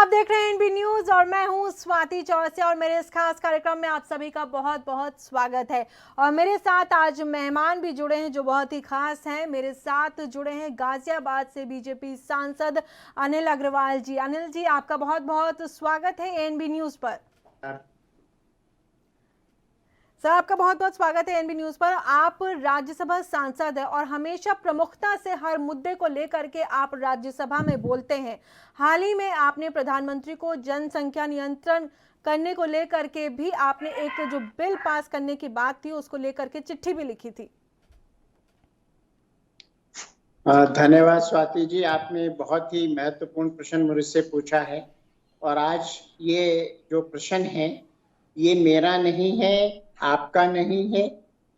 आप देख रहे हैं एनबी न्यूज और मैं हूं स्वाति चौरसिया और मेरे इस खास कार्यक्रम में आप सभी का बहुत बहुत स्वागत है। और मेरे साथ आज मेहमान भी जुड़े हैं जो बहुत ही खास हैं। मेरे साथ जुड़े हैं गाजियाबाद से बीजेपी सांसद अनिल अग्रवाल जी। अनिल जी, आपका बहुत बहुत स्वागत है एनबी न्यूज पर। सर, आपका बहुत बहुत स्वागत है एनबी न्यूज पर। आप राज्यसभा सांसद हैं और हमेशा प्रमुखता से हर मुद्दे को लेकर के आप राज्यसभा में बोलते हैं। हाल ही में आपने प्रधानमंत्री को जनसंख्या नियंत्रण करने को लेकर के भी आपने एक जो बिल पास करने की बात थी उसको लेकर के चिट्ठी भी लिखी थी। धन्यवाद स्वाति जी, आपने बहुत ही महत्वपूर्ण प्रश्न मुझसे पूछा है। और आज ये जो प्रश्न है ये मेरा नहीं है, आपका नहीं है,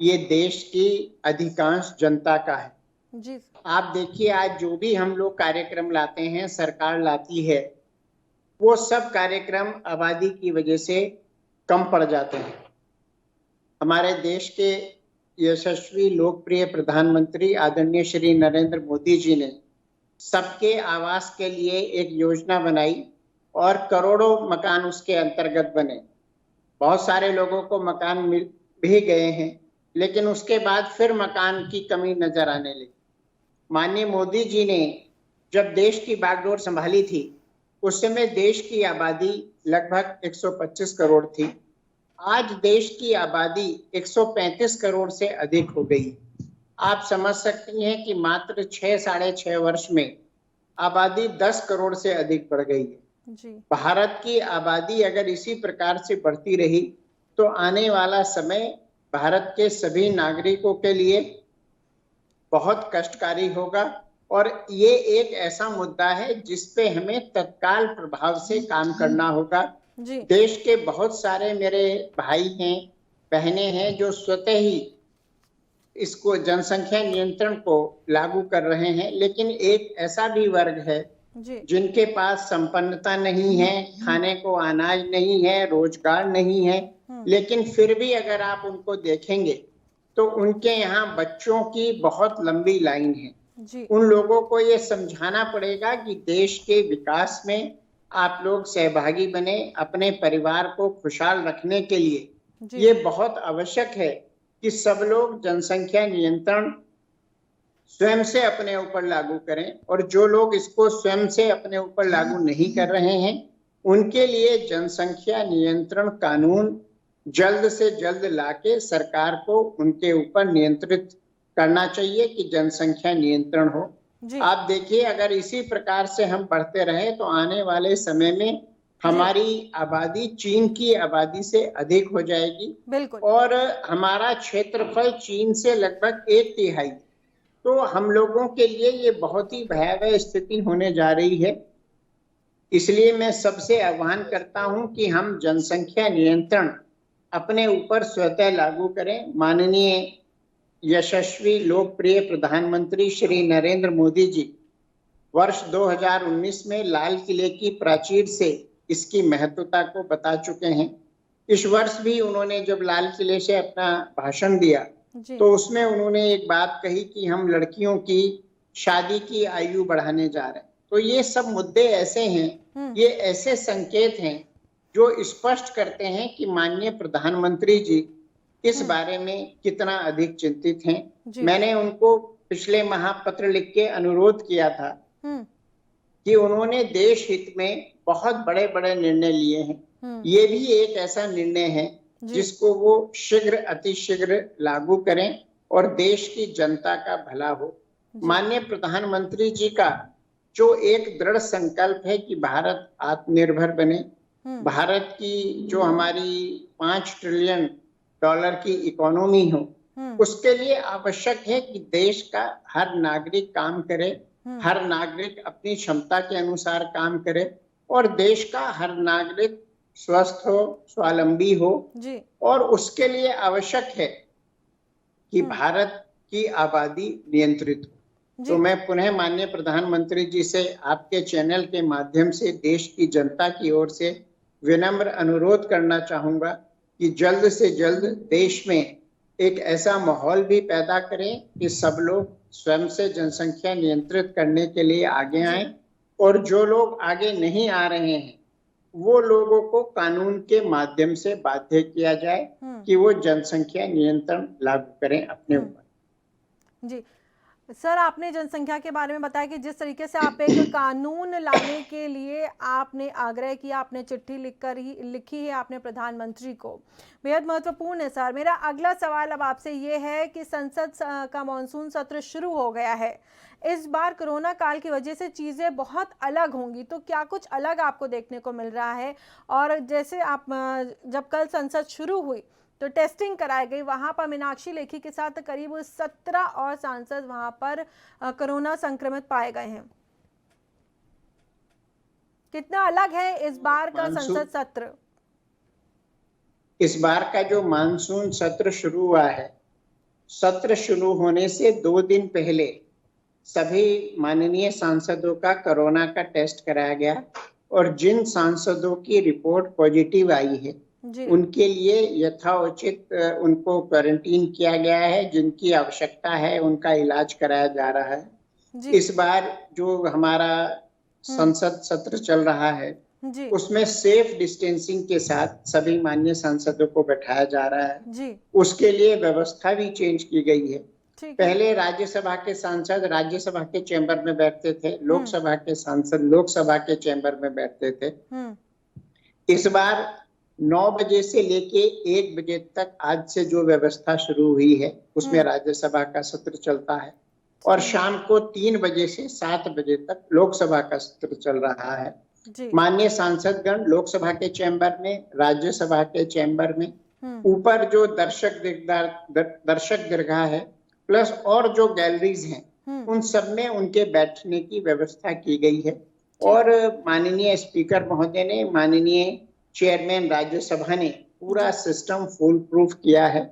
ये देश की अधिकांश जनता का है जी। आप देखिए, आज जो भी हम लोग कार्यक्रम लाते हैं, सरकार लाती है, वो सब कार्यक्रम आबादी की वजह से कम पड़ जाते हैं। हमारे देश के यशस्वी लोकप्रिय प्रधानमंत्री आदरणीय श्री नरेंद्र मोदी जी ने सबके आवास के लिए एक योजना बनाई और करोड़ों मकान उसके अंतर्गत बने। बहुत सारे लोगों को मकान मिल भी गए हैं, लेकिन उसके बाद फिर मकान की कमी नजर आने लगी। माननीय मोदी जी ने जब देश की बागडोर संभाली थी, उस समय देश की आबादी लगभग 125 करोड़ थी। आज देश की आबादी 135 करोड़ से अधिक हो गई। आप समझ सकती हैं कि मात्र 6-6.5 वर्ष में आबादी 10 करोड़ से अधिक बढ़ गई है जी। भारत की आबादी अगर इसी प्रकार से बढ़ती रही तो आने वाला समय भारत के सभी नागरिकों के लिए बहुत कष्टकारी होगा। और ये एक ऐसा मुद्दा है जिस पे हमें तत्काल प्रभाव से काम करना होगा जी। देश के बहुत सारे मेरे भाई हैं, बहनें हैं जो स्वतः ही इसको जनसंख्या नियंत्रण को लागू कर रहे हैं, लेकिन एक ऐसा भी वर्ग है जिनके पास संपन्नता नहीं है, खाने को अनाज नहीं है, रोजगार नहीं है, लेकिन फिर भी अगर आप उनको देखेंगे तो उनके यहाँ बच्चों की बहुत लंबी लाइन है जी। उन लोगों को ये समझाना पड़ेगा कि देश के विकास में आप लोग सहभागी बने। अपने परिवार को खुशहाल रखने के लिए ये बहुत आवश्यक है कि सब लोग जनसंख्या नियंत्रण स्वयं से अपने ऊपर लागू करें, और जो लोग इसको स्वयं से अपने ऊपर लागू नहीं कर रहे हैं उनके लिए जनसंख्या नियंत्रण कानून जल्द से जल्द लाके सरकार को उनके ऊपर नियंत्रित करना चाहिए कि जनसंख्या नियंत्रण हो। आप देखिए, अगर इसी प्रकार से हम बढ़ते रहे तो आने वाले समय में हमारी आबादी चीन की आबादी से अधिक हो जाएगी। बिल्कुल। और हमारा क्षेत्रफल चीन से लगभग 1/3। तो हम लोगों के लिए ये बहुत ही भयावह स्थिति होने जा रही है। इसलिए मैं सबसे आह्वान करता हूं कि हम जनसंख्या नियंत्रण अपने ऊपर स्वतः लागू करें। माननीय यशस्वी लोकप्रिय प्रधानमंत्री श्री नरेंद्र मोदी जी वर्ष 2019 में लाल किले की प्राचीर से इसकी महत्वता को बता चुके हैं। इस वर्ष भी उन्होंने जब लाल किले से अपना भाषण दिया तो उसमें उन्होंने एक बात कही कि हम लड़कियों की शादी की आयु बढ़ाने जा रहे हैं। तो ये सब मुद्दे ऐसे हैं, ये ऐसे संकेत हैं जो स्पष्ट करते हैं कि माननीय प्रधानमंत्री जी इस बारे में कितना अधिक चिंतित हैं। मैंने उनको पिछले माह पत्र लिख के अनुरोध किया था कि उन्होंने देश हित में बहुत बड़े बड़े निर्णय लिए हैं। ये भी एक ऐसा निर्णय है जिसको वो शीघ्र अतिशीघ्र लागू करें और देश की जनता का भला हो। माननीय प्रधानमंत्री जी का जो एक दृढ़ संकल्प है कि भारत आत्मनिर्भर बने, भारत की जो हमारी $5 ट्रिलियन की इकोनॉमी हो, उसके लिए आवश्यक है कि देश का हर नागरिक काम करे, हर नागरिक अपनी क्षमता के अनुसार काम करे और देश का हर नागरिक स्वस्थ हो, स्वावलंबी हो जी। और उसके लिए आवश्यक है कि भारत की आबादी नियंत्रित हो। तो मैं पुनः माननीय प्रधानमंत्री जी से आपके चैनल के माध्यम से देश की जनता की ओर से विनम्र अनुरोध करना चाहूंगा कि जल्द से जल्द देश में एक ऐसा माहौल भी पैदा करें कि सब लोग स्वयं से जनसंख्या नियंत्रित करने के लिए आगे आएं, और जो लोग आगे नहीं आ रहे हैं वो लोगों को कानून के माध्यम से बाध्य किया जाए कि वो जनसंख्या नियंत्रण लागू करें अपने ऊपर। जी सर, आपने जनसंख्या के बारे में बताया कि जिस तरीके से आप एक कानून लाने के लिए आपने आग्रह किया, आपने चिट्ठी लिखी है आपने प्रधानमंत्री को, बेहद महत्वपूर्ण है सर। मेरा अगला सवाल अब आपसे ये है कि संसद का मानसून सत्र शुरू हो गया है। इस बार कोरोना काल की वजह से चीज़ें बहुत अलग होंगी, तो क्या कुछ अलग आपको देखने को मिल रहा है? और जैसे आप जब कल संसद शुरू हुई तो टेस्टिंग कराई गई, वहां पर मीनाक्षी लेखी के साथ करीब 17 और सांसद वहां पर कोरोना संक्रमित पाए गए हैं। कितना अलग है इस बार का संसद सत्र? इस बार का जो मानसून सत्र शुरू हुआ है, सत्र शुरू होने से 2 दिन पहले सभी माननीय सांसदों का कोरोना का टेस्ट कराया गया और जिन सांसदों की रिपोर्ट पॉजिटिव आई है उनके लिए यथाउचित उनको क्वारंटीन किया गया है। जिनकी आवश्यकता है उनका इलाज कराया जा रहा है। इस बार जो हमारा संसद सत्र चल रहा है उसमें सेफ डिस्टेंसिंग के साथ सभी माननीय सांसदों को बैठाया जा रहा है। उसके लिए व्यवस्था भी चेंज की गई है। पहले राज्यसभा के सांसद राज्यसभा के चैम्बर में बैठते थे, लोकसभा के सांसद लोकसभा के चैम्बर में बैठते थे। इस बार 9 बजे से लेके 1 बजे तक आज से जो व्यवस्था शुरू हुई है उसमें राज्यसभा का सत्र चलता है और शाम को 3 बजे से 7 बजे तक लोकसभा का सत्र चल रहा है। माननीय सांसदगण लोकसभा के चैम्बर में, राज्यसभा के चैम्बर में, ऊपर जो दर्शक दीर्घा है प्लस और जो गैलरीज हैं उन सब में उनके बैठने की व्यवस्था की गई है। और माननीय स्पीकर महोदय ने, माननीय चेयरमैन राज्यसभा ने पूरा सिस्टम फुल प्रूफ किया है।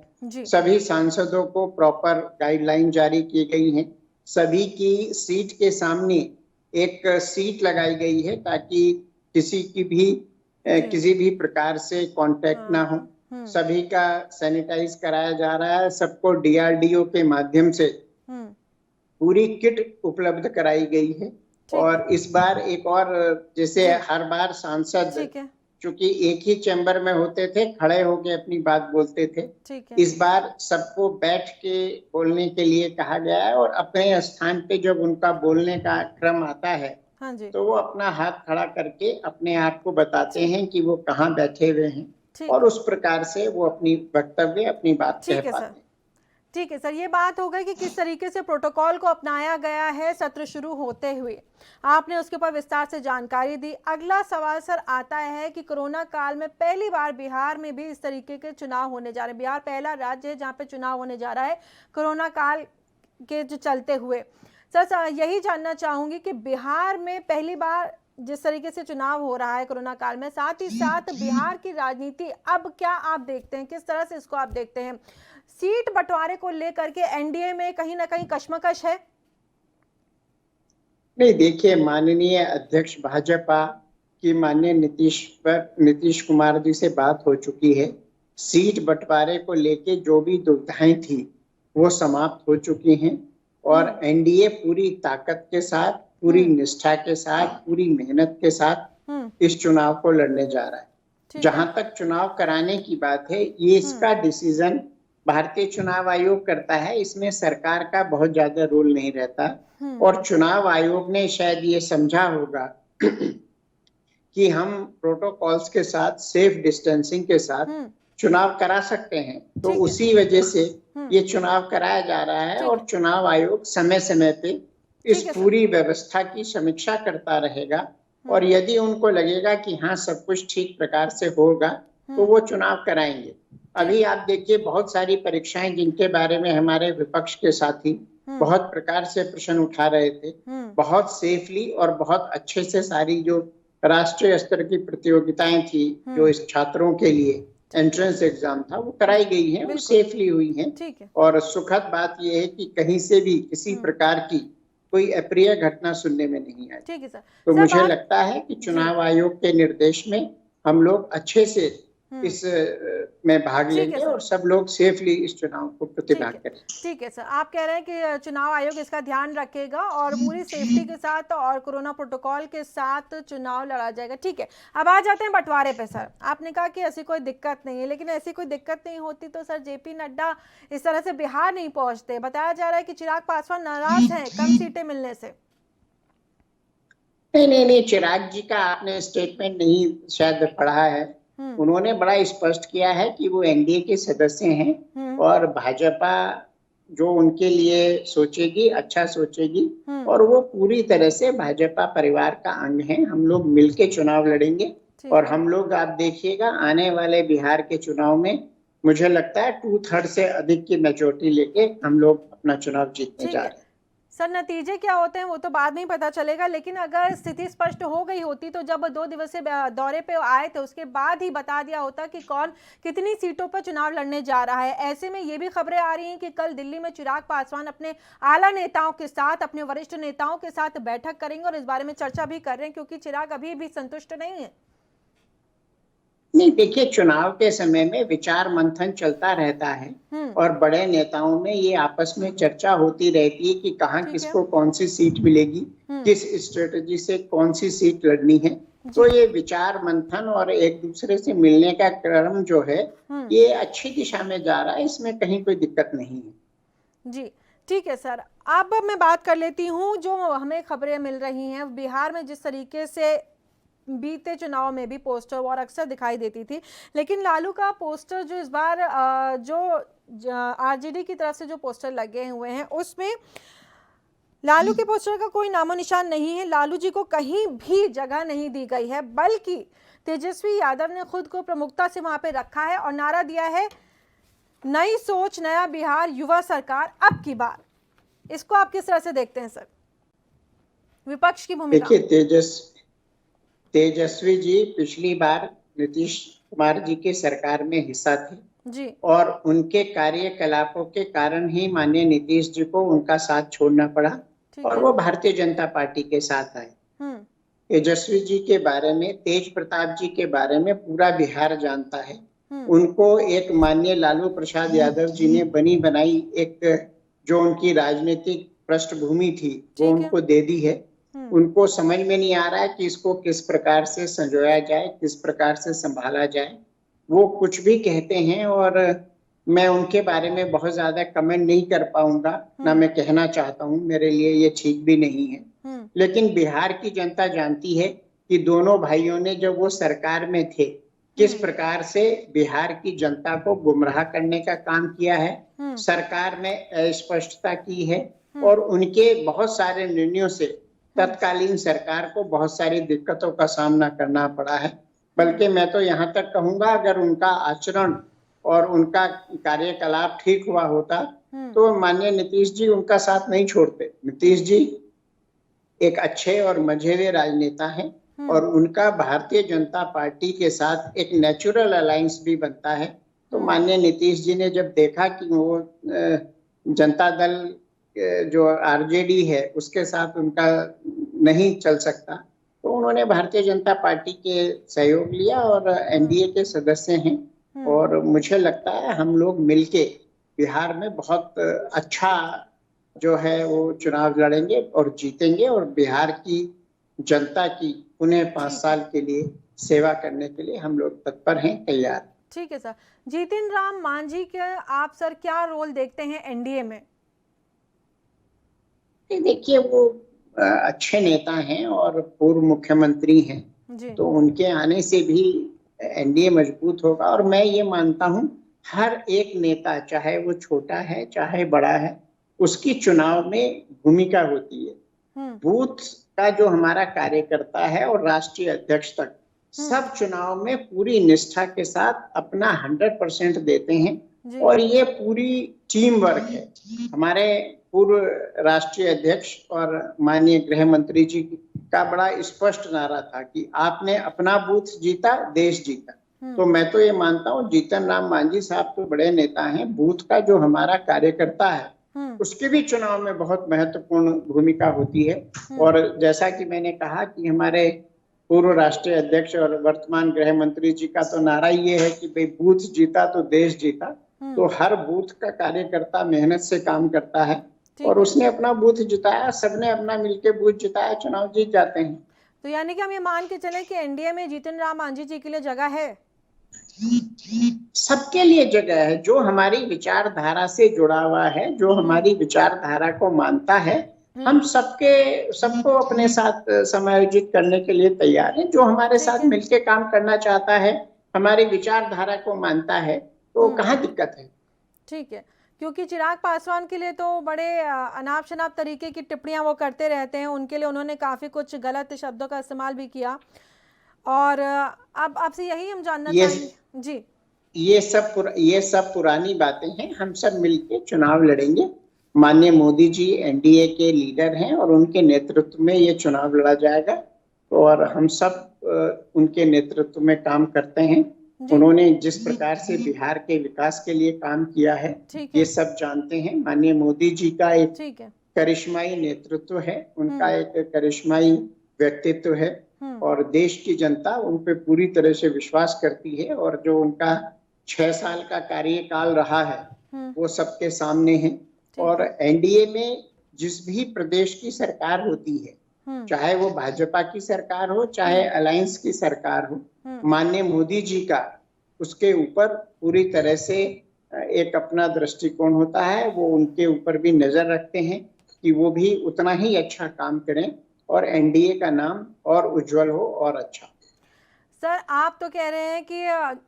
सभी सांसदों को प्रॉपर गाइडलाइन जारी की गई है। सभी की सीट के सामने एक सीट लगाई गई है ताकि किसी भी प्रकार से कांटेक्ट ना हो। सभी का सैनिटाइज कराया जा रहा है। सबको DRDO के माध्यम से पूरी किट उपलब्ध कराई गई है। और इस बार एक और, जैसे हर बार सांसद चूंकि एक ही चैम्बर में होते थे, खड़े होके अपनी बात बोलते थे, इस बार सबको बैठ के बोलने के लिए कहा गया है और अपने स्थान पे जब उनका बोलने का क्रम आता है तो वो अपना हाथ खड़ा करके अपने आप को बताते हैं कि वो कहाँ बैठे हुए हैं और उस प्रकार से वो अपनी वक्तव्य, अपनी बात कह पाते हैं। ठीक है सर, ये बात हो गई कि किस तरीके से प्रोटोकॉल को अपनाया गया है सत्र शुरू होते हुए, आपने उसके ऊपर विस्तार से जानकारी दी। अगला सवाल सर आता है कि कोरोना काल में पहली बार बिहार में भी इस तरीके के चुनाव होने जा रहे हैं। बिहार पहला राज्य है जहाँ पे चुनाव होने जा रहा है कोरोना काल के जो चलते हुए। सर यही जानना चाहूंगी कि बिहार में पहली बार जिस तरीके से चुनाव हो रहा है कोरोना काल में, साथ ही साथ बिहार की राजनीति अब क्या आप देखते हैं, किस तरह से इसको आप देखते हैं? सीट बंटवारे को लेकर के एनडीए में कहीं ना कहीं कश्मकश है? नहीं, देखिए, माननीय अध्यक्ष भाजपा की माननीय नीतीश कुमार जी से बात हो चुकी है। सीट बंटवारे को लेके जो भी दुविधाएं थी वो समाप्त हो चुकी हैं और एनडीए पूरी ताकत के साथ, पूरी निष्ठा के साथ, पूरी मेहनत के साथ इस चुनाव को लड़ने जा रहा है। जहां तक चुनाव कराने की बात है, ये इसका डिसीजन भारतीय चुनाव आयोग करता है। इसमें सरकार का बहुत ज्यादा रोल नहीं रहता और चुनाव आयोग ने शायद ये समझा होगा कि हम प्रोटोकॉल्स के साथ, सेफ डिस्टेंसिंग के साथ चुनाव करा सकते हैं, तो उसी वजह से ये चुनाव कराया जा रहा है और चुनाव आयोग समय समय पे इस पूरी व्यवस्था की समीक्षा करता रहेगा और यदि उनको लगेगा कि हाँ सब कुछ ठीक प्रकार से होगा तो वो चुनाव कराएंगे। अभी आप देखिए, बहुत सारी परीक्षाएं जिनके बारे में हमारे विपक्ष के साथी बहुत प्रकार से प्रश्न उठा रहे थे, बहुत सेफली और बहुत अच्छे से सारी जो राष्ट्रीय स्तर की प्रतियोगिताएं थी जो इस छात्रों के लिए एंट्रेंस एग्जाम था वो कराई गई है, वो सेफली हुई है। और सुखद बात यह है कि कहीं से भी किसी प्रकार की कोई अप्रिय घटना सुनने में नहीं आई। तो मुझे लगता है कि चुनाव आयोग के निर्देश में हम लोग अच्छे से इस में भाग ठीक है लेंगे सर। और सब लोग सेफली इस चुनाव को ठीक प्रतिभाग है, करें। ठीक है सर। आप कह रहे हैं कि चुनाव आयोग इसका ध्यान रखेगा और पूरी सेफ्टी के साथ और कोरोना प्रोटोकॉल के साथ चुनाव लड़ा जाएगा। ठीक है, अब आ जाते हैं बंटवारे पे सर। आपने कहा कि ऐसी कोई दिक्कत नहीं है, लेकिन ऐसी कोई दिक्कत नहीं होती तो सर जेपी नड्डा इस तरह से बिहार नहीं पहुंचते। बताया जा रहा है कि चिराग पासवान नाराज हैं कम सीटें मिलने से। नहीं, चिराग जी का आपने स्टेटमेंट नहीं शायद पढ़ा है। उन्होंने बड़ा स्पष्ट किया है कि वो एनडीए के सदस्य हैं और भाजपा जो उनके लिए सोचेगी अच्छा सोचेगी और वो पूरी तरह से भाजपा परिवार का अंग है। हम लोग मिलके चुनाव लड़ेंगे और हम लोग आप देखिएगा आने वाले बिहार के चुनाव में मुझे लगता है 2/3 से अधिक की मेजोरिटी लेके हम लोग अपना चुनाव जीतने जा रहे हैं। सर नतीजे क्या होते हैं वो तो बाद में ही पता चलेगा, लेकिन अगर स्थिति स्पष्ट हो गई होती तो जब 2 दिवसीय दौरे पे आए थे उसके बाद ही बता दिया होता कि कौन कितनी सीटों पर चुनाव लड़ने जा रहा है। ऐसे में ये भी खबरें आ रही हैं कि कल दिल्ली में चिराग पासवान अपने आला नेताओं के साथ, अपने वरिष्ठ नेताओं के साथ बैठक करेंगे और इस बारे में चर्चा भी कर रहे हैं, क्योंकि चिराग अभी भी संतुष्ट नहीं है। नहीं, देखिए चुनाव के समय में विचार मंथन चलता रहता है और बड़े नेताओं में ये आपस में चर्चा होती रहती है कि कहाँ किसको कौन सी सीट मिलेगी, किस स्ट्रेटजी से कौन सी सीट लड़नी है। तो ये विचार मंथन और एक दूसरे से मिलने का क्रम जो है ये अच्छी दिशा में जा रहा है, इसमें कहीं कोई दिक्कत नहीं है। जी ठीक है सर। अब मैं बात कर लेती हूँ जो हमें खबरें मिल रही हैं बिहार में। जिस तरीके से बीते चुनाव में भी पोस्टर वॉर अक्सर दिखाई देती थी, लेकिन लालू का पोस्टर जो इस बार जो आरजेडी की तरफ से जो पोस्टर लगे हुए हैं उसमें लालू के पोस्टर का कोई नामो निशान नहीं है। लालू जी को कहीं भी जगह नहीं दी गई है, बल्कि तेजस्वी यादव ने खुद को प्रमुखता से वहां पे रखा है और नारा दिया है नई सोच नया बिहार युवा सरकार अब की बार। इसको आप किस तरह से देखते हैं सर, विपक्ष की भूमिका? देखिए तेजस्वी जी पिछली बार नीतीश कुमार जी के सरकार में हिस्सा थे जी, और उनके कार्यकलापों के कारण ही माननीय नीतीश जी को उनका साथ छोड़ना पड़ा और वो भारतीय जनता पार्टी के साथ आए। तेजस्वी जी के बारे में, तेज प्रताप जी के बारे में पूरा बिहार जानता है। उनको एक माननीय लालू प्रसाद यादव जी ने बनी बनाई एक जो उनकी राजनीतिक पृष्ठभूमि थी वो उनको दे दी है। उनको समझ में नहीं आ रहा है कि इसको किस प्रकार से संजोया जाए, किस प्रकार से संभाला जाए। वो कुछ भी कहते हैं और मैं उनके बारे में बहुत ज्यादा कमेंट नहीं कर पाऊंगा, ना मैं कहना चाहता हूं, मेरे लिए ये ठीक भी नहीं है। लेकिन बिहार की जनता जानती है कि दोनों भाइयों ने जब वो सरकार में थे किस प्रकार से बिहार की जनता को गुमराह करने का काम किया है। सरकार में अस्पष्टता की है और उनके बहुत सारे निर्णयों से तत्कालीन सरकार को बहुत सारी दिक्कतों का सामना करना पड़ा है। बल्कि मैं तो यहाँ तक कहूंगा अगर उनका आचरण और उनका कार्यकलाप ठीक हुआ होता तो माननीय नीतीश जी उनका साथ नहीं छोड़ते। नीतीश जी एक अच्छे और मझेरे राजनेता हैं और उनका भारतीय जनता पार्टी के साथ एक नेचुरल अलायंस भी बनता है। तो माननीय नीतीश जी ने जब देखा कि वो जनता दल जो आरजेडी है उसके साथ उनका नहीं चल सकता तो उन्होंने भारतीय जनता पार्टी के सहयोग लिया और एनडीए के सदस्य हैं और मुझे लगता है हम लोग मिलके बिहार में बहुत अच्छा जो है वो चुनाव लड़ेंगे और जीतेंगे और बिहार की जनता की उन्हें 5 साल के लिए सेवा करने के लिए हम लोग तत्पर हैं, तैयार। ठीक है सर। जीतन राम मांझी के आप सर क्या रोल देखते हैं एनडीए में? देखिए वो अच्छे नेता हैं और पूर्व मुख्यमंत्री हैं तो उनके आने से भी एनडीए मजबूत होगा और मैं ये मानता हूं हर एक नेता चाहे वो छोटा है चाहे बड़ा है उसकी चुनाव में भूमिका होती है। बूथ का जो हमारा कार्यकर्ता है और राष्ट्रीय अध्यक्ष तक सब चुनाव में पूरी निष्ठा के साथ अपना 100% देते हैं और ये पूरी टीम वर्क है। हमारे पूर्व राष्ट्रीय अध्यक्ष और माननीय गृह मंत्री जी का बड़ा स्पष्ट नारा था कि आपने अपना बूथ जीता देश जीता। तो मैं तो ये मानता हूँ जीतन राम मांझी साहब तो बड़े नेता हैं, बूथ का जो हमारा कार्यकर्ता है उसकी भी चुनाव में बहुत महत्वपूर्ण भूमिका होती है। और जैसा कि मैंने कहा कि हमारे पूर्व राष्ट्रीय अध्यक्ष और वर्तमान गृह मंत्री जी का तो नारा ये है कि भाई बूथ जीता तो देश जीता। तो हर बूथ का कार्यकर्ता मेहनत से काम करता है और उसने अपना बूथ जिताया, सबने अपना मिलके बूथ जिताया, चुनाव जीत जाते हैं। तो यानी कि हम ये मान के चले कि एनडीए में जीतन राम मांझी जी के लिए जगह है? सबके लिए जगह है, जो हमारी विचारधारा से जुड़ा हुआ है, जो हमारी विचारधारा को मानता है, हम सबको अपने साथ समायोजित करने के लिए तैयार हैं। जो हमारे साथ मिलके काम करना चाहता है, हमारी विचारधारा को मानता है, तो कहाँ दिक्कत है। ठीक है, क्योंकि चिराग पासवान के लिए तो बड़े अनाप शनाप तरीके की टिप्पणियां वो करते रहते हैं, उनके लिए उन्होंने काफी कुछ गलत शब्दों का इस्तेमाल भी किया। और अब आपसे यही हम जानना चाहेंगे जी। ये सब पुरानी बातें हैं। हम सब मिलके चुनाव लड़ेंगे। माननीय मोदी जी एनडीए के लीडर हैं और उनके नेतृत्व में ये चुनाव लड़ा जाएगा और हम सब उनके नेतृत्व में काम करते हैं। उन्होंने जिस प्रकार से बिहार के विकास के लिए काम किया है, ये सब जानते हैं। माननीय मोदी जी का एक करिश्माई नेतृत्व है, उनका एक करिश्माई व्यक्तित्व है और देश की जनता उन पे पूरी तरह से विश्वास करती है। और जो उनका 6 साल का कार्यकाल रहा है वो सबके सामने है। और एनडीए में जिस भी प्रदेश की सरकार होती है, चाहे वो भाजपा की सरकार हो, चाहे अलायंस की सरकार हो, माननीय मोदी जी का उसके ऊपर पूरी तरह से एक अपना दृष्टिकोण होता है। वो उनके ऊपर भी नजर रखते हैं कि वो भी उतना ही अच्छा काम करें और एनडीए का नाम और उज्जवल हो और अच्छा। सर, आप तो कह रहे हैं कि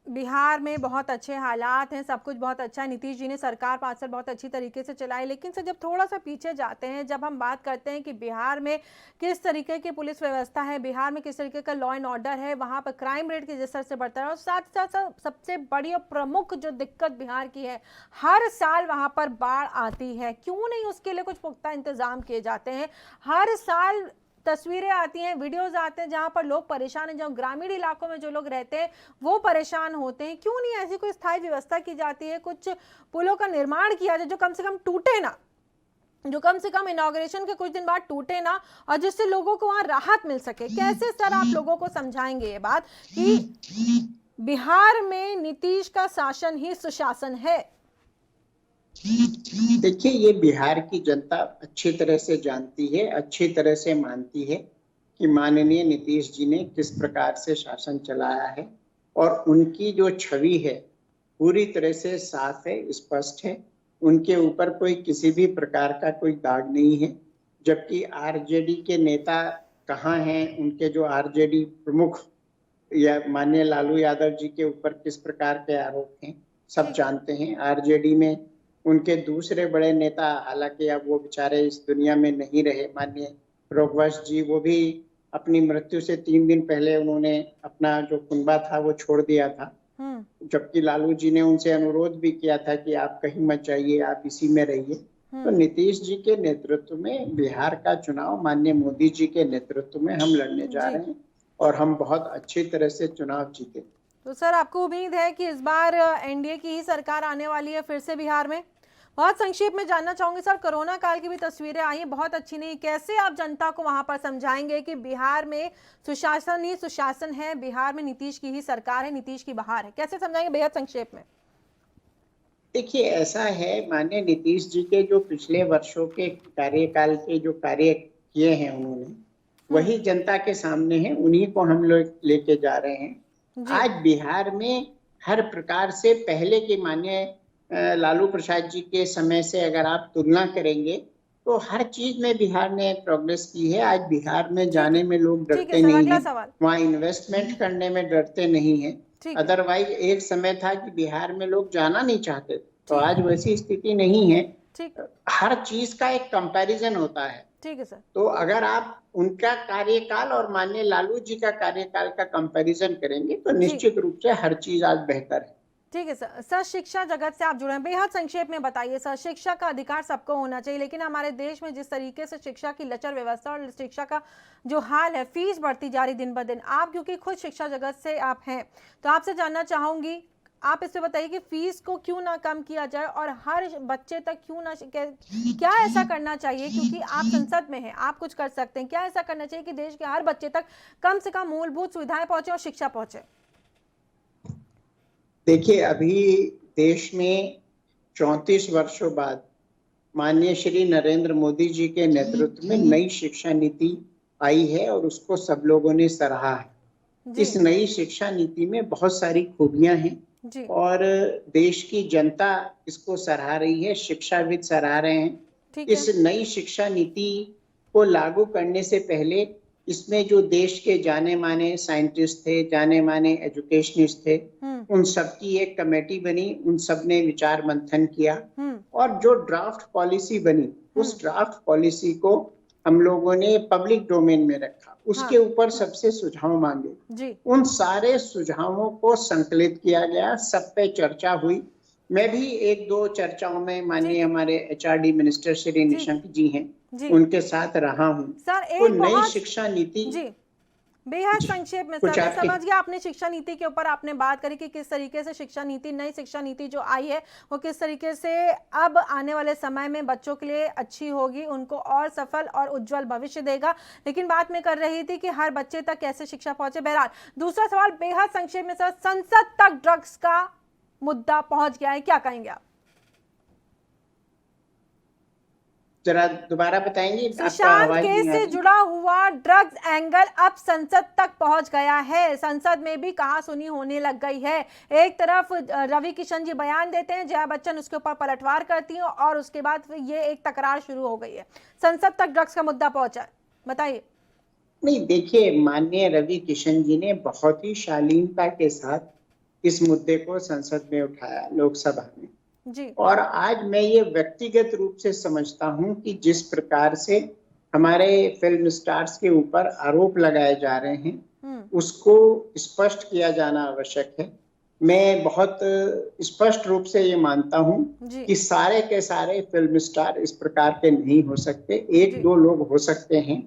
बिहार में बहुत अच्छे हालात हैं, सब कुछ बहुत अच्छा है, नीतीश जी ने सरकार 5 साल बहुत अच्छी तरीके से चलाई। लेकिन सर, जब थोड़ा सा पीछे जाते हैं, जब हम बात करते हैं कि बिहार में किस तरीके की पुलिस व्यवस्था है, बिहार में किस तरीके का लॉ एंड ऑर्डर है, वहाँ पर क्राइम रेट किस तरह से बढ़ता है, और साथ साथ सबसे बड़ी और प्रमुख जो दिक्कत बिहार की है, हर साल वहाँ पर बाढ़ आती है। क्यों नहीं उसके लिए कुछ पुख्ता इंतजाम किए जाते हैं? हर साल तस्वीरें आती हैं, वीडियोस आते हैं जहां पर लोग परेशान हैं, जहां ग्रामीण इलाकों में जो लोग रहते हैं वो परेशान होते हैं। क्यों नहीं ऐसी कोई स्थायी व्यवस्था की जाती है, कुछ पुलों का निर्माण किया जाए जो कम से कम टूटे ना, जो कम से कम इनॉग्रेशन के कुछ दिन बाद टूटे ना, और जिससे लोगों को वहां राहत मिल सके? कैसे सर आप लोगों को समझाएंगे ये बात कि बिहार में नीतीश का शासन ही सुशासन है? देखिए, ये बिहार की जनता अच्छी तरह से जानती है, अच्छी तरह से मानती है कि माननीय नीतीश जी ने किस प्रकार से शासन चलाया है और उनकी जो छवि है पूरी तरह से साफ है, स्पष्ट है। उनके ऊपर कोई किसी भी प्रकार का कोई दाग नहीं है। जबकि आरजेडी के नेता कहाँ हैं, उनके जो आरजेडी प्रमुख या माननीय लालू यादव जी के ऊपर किस प्रकार के आरोप हैं, सब जानते हैं। आरजेडी में उनके दूसरे बड़े नेता, हालांकि अब वो बेचारे इस दुनिया में नहीं रहे, माननीय रघुवंश जी, वो भी अपनी मृत्यु से 3 दिन पहले उन्होंने अपना जो कुनबा था वो छोड़ दिया था। जबकि लालू जी ने उनसे अनुरोध भी किया था कि आप कहीं मत जाइए, आप इसी में रहिए। तो नीतीश जी के नेतृत्व में बिहार का चुनाव माननीय मोदी जी के नेतृत्व में हम लड़ने जा रहे हैं और हम बहुत अच्छी तरह से चुनाव जीते। तो सर, आपको उम्मीद है कि इस बार एनडीए की ही सरकार आने वाली है फिर से बिहार में? बहुत संक्षेप में जानना चाहूंगी सर, कोरोना काल की भी तस्वीरें आई हैं, बहुत अच्छी नहीं, कैसे आप जनता को वहां पर समझाएंगे कि बिहार में सुशासन ही सुशासन है, बिहार में नीतीश की ही सरकार है, नीतीश की बहार है? कैसे समझाएंगे बेहद संक्षेप में? देखिए, ऐसा है, माननीय नीतीश जी के जो पिछले वर्षों के कार्यकाल के जो कार्य किए हैं उन्होंने, वही जनता के सामने है, उन्हीं को हम लोग लेके जा रहे हैं। आज बिहार में हर प्रकार से पहले के माननीय लालू प्रसाद जी के समय से अगर आप तुलना करेंगे तो हर चीज में बिहार ने प्रोग्रेस की है। आज बिहार में जाने में लोग डरते नहीं हैं, वहाँ इन्वेस्टमेंट करने में डरते नहीं हैं। अदरवाइज एक समय था कि बिहार में लोग जाना नहीं चाहते, तो आज वैसी स्थिति नहीं है। हर चीज का एक कंपैरिजन होता है। ठीक है सर। तो अगर आप उनका कार्यकाल और माननीय लालू जी का कार्यकाल का कंपैरिजन करेंगे तो निश्चित रूप से हर चीज आज बेहतर है। ठीक है सर। सर, शिक्षा जगत से आप जुड़े हैं, बेहद संक्षेप में बताइए सर, शिक्षा का अधिकार सबको होना चाहिए, लेकिन हमारे देश में जिस तरीके से शिक्षा की लचर व्यवस्था और शिक्षा का जो हाल है, फीस बढ़ती जा रही दिन ब दिन, आप क्योंकि खुद शिक्षा जगत से आप हैं, तो आपसे जानना चाहूंगी आप इस पे बताइए कि फीस को क्यों ना कम किया जाए और हर बच्चे तक क्यों ना क्या ऐसा करना चाहिए, क्योंकि आप संसद में हैं, आप कुछ कर सकते हैं, क्या ऐसा करना चाहिए कि देश के हर बच्चे तक कम से कम मूलभूत सुविधाएं पहुंचे और शिक्षा पहुंचे? देखिए, अभी देश में 34 वर्षों बाद माननीय श्री नरेंद्र मोदी जी के नेतृत्व में नई शिक्षा नीति आई है और उसको सब लोगों ने सराहा है। इस नई शिक्षा नीति में बहुत सारी खूबियां हैं जी। और देश की जनता इसको सराह रही है, शिक्षाविद सराह रहे हैं। इस नई शिक्षा नीति को लागू करने से पहले इसमें जो देश के जाने माने साइंटिस्ट थे, जाने माने एजुकेशनिस्ट थे, उन सब की एक कमेटी बनी, उन सब ने विचार मंथन किया और जो ड्राफ्ट पॉलिसी बनी, उस ड्राफ्ट पॉलिसी को हम लोगों ने पब्लिक डोमेन में रखा। उसके ऊपर सबसे सुझाव मांगे। उन सारे सुझावों को संकलित किया गया, सब पे चर्चा हुई। मैं भी एक दो चर्चाओं में माननीय हमारे एचआरडी मिनिस्टर श्री निशंक जी हैं, उनके साथ रहा हूँ। सर, तो नई शिक्षा नीति बेहद संक्षेप में सर, मैं समझ गया आपने शिक्षा नीति के ऊपर आपने बात करी कि किस तरीके से शिक्षा नीति, नई शिक्षा नीति जो आई है वो किस तरीके से अब आने वाले समय में बच्चों के लिए अच्छी होगी, उनको और सफल और उज्जवल भविष्य देगा। लेकिन बात मैं कर रही थी कि हर बच्चे तक कैसे शिक्षा पहुंचे। बहरहाल दूसरा सवाल बेहद संक्षेप में सर, संसद तक ड्रग्स का मुद्दा पहुंच गया है, क्या कहेंगे आप? जरा दोबारा बताएंगे? सुशांत केस से जुड़ा हुआ ड्रग्स एंगल अब संसद तक पहुंच गया है। संसद में भी कहासुनी होने लग गई है। एक तरफ रवि किशन जी बयान देते हैं, जया बच्चन उसके ऊपर पलटवार करती हैं और उसके बाद ये एक तकरार शुरू हो गई है। संसद तक ड्रग्स का मुद्दा पहुंचा है, बताइए। नहीं, देखिए, माननीय रवि किशन जी ने बहुत ही शालीनता के साथ इस मुद्दे को संसद में उठाया, लोकसभा में जी। और आज मैं ये व्यक्तिगत रूप से समझता हूं कि जिस प्रकार से हमारे फिल्म स्टार्स के ऊपर आरोप लगाए जा रहे हैं, उसको स्पष्ट किया जाना आवश्यक है। मैं बहुत स्पष्ट रूप से ये मानता हूं कि सारे के सारे फिल्म स्टार इस प्रकार के नहीं हो सकते। एक दो लोग हो सकते हैं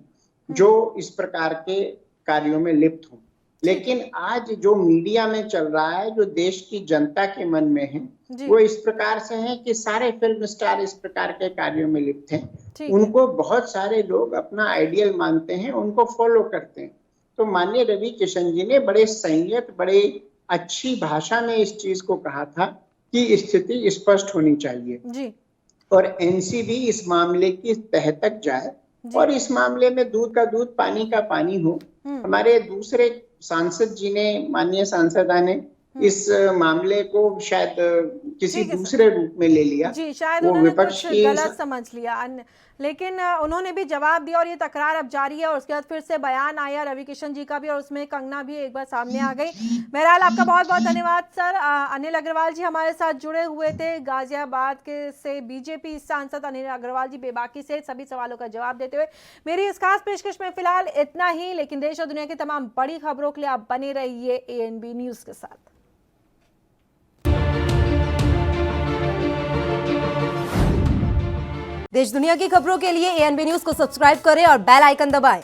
जो इस प्रकार के कार्यों में लिप्त हों, लेकिन आज जो मीडिया में चल रहा है, जो देश की जनता के मन में है, वो इस प्रकार से है कि सारे फिल्म स्टार इस प्रकार के कार्यों में लिप्त हैं। उनको बहुत सारे लोग अपना आइडियल मानते हैं, उनको फॉलो करते हैं। तो माननीय रवि किशन जी ने बड़े संयत, बड़े अच्छी भाषा में इस चीज को कहा था कि स्थिति स्पष्ट होनी चाहिए जी। और एनसीबी इस मामले की तह तक जाए और इस मामले में दूध का दूध, पानी का पानी हो। हमारे दूसरे सांसद जी ने, माननीय सांसदा ने इस मामले को शायद किसी दूसरे रूप में ले लिया जी, शायद उन्होंने कुछ गलत समझ लिया, लेकिन उन्होंने भी जवाब दिया और ये तकरार अब जारी है। और उसके बाद फिर से बयान आया रवि किशन जी का भी और उसमें कंगना भी एक बार सामने आ गई। बहरहाल आपका बहुत बहुत धन्यवाद सर। अनिल अग्रवाल जी हमारे साथ जुड़े हुए थे गाजियाबाद के से बीजेपी सांसद अनिल अग्रवाल जी बेबाकी से सभी सवालों का जवाब देते हुए। मेरी इस खास पेशकश में फिलहाल इतना ही, लेकिन देश और दुनिया की तमाम बड़ी खबरों के लिए आप बने रहिए ANB न्यूज के साथ। देश दुनिया की खबरों के लिए ANB न्यूज को सब्सक्राइब करें और बेल आइकन दबाएं।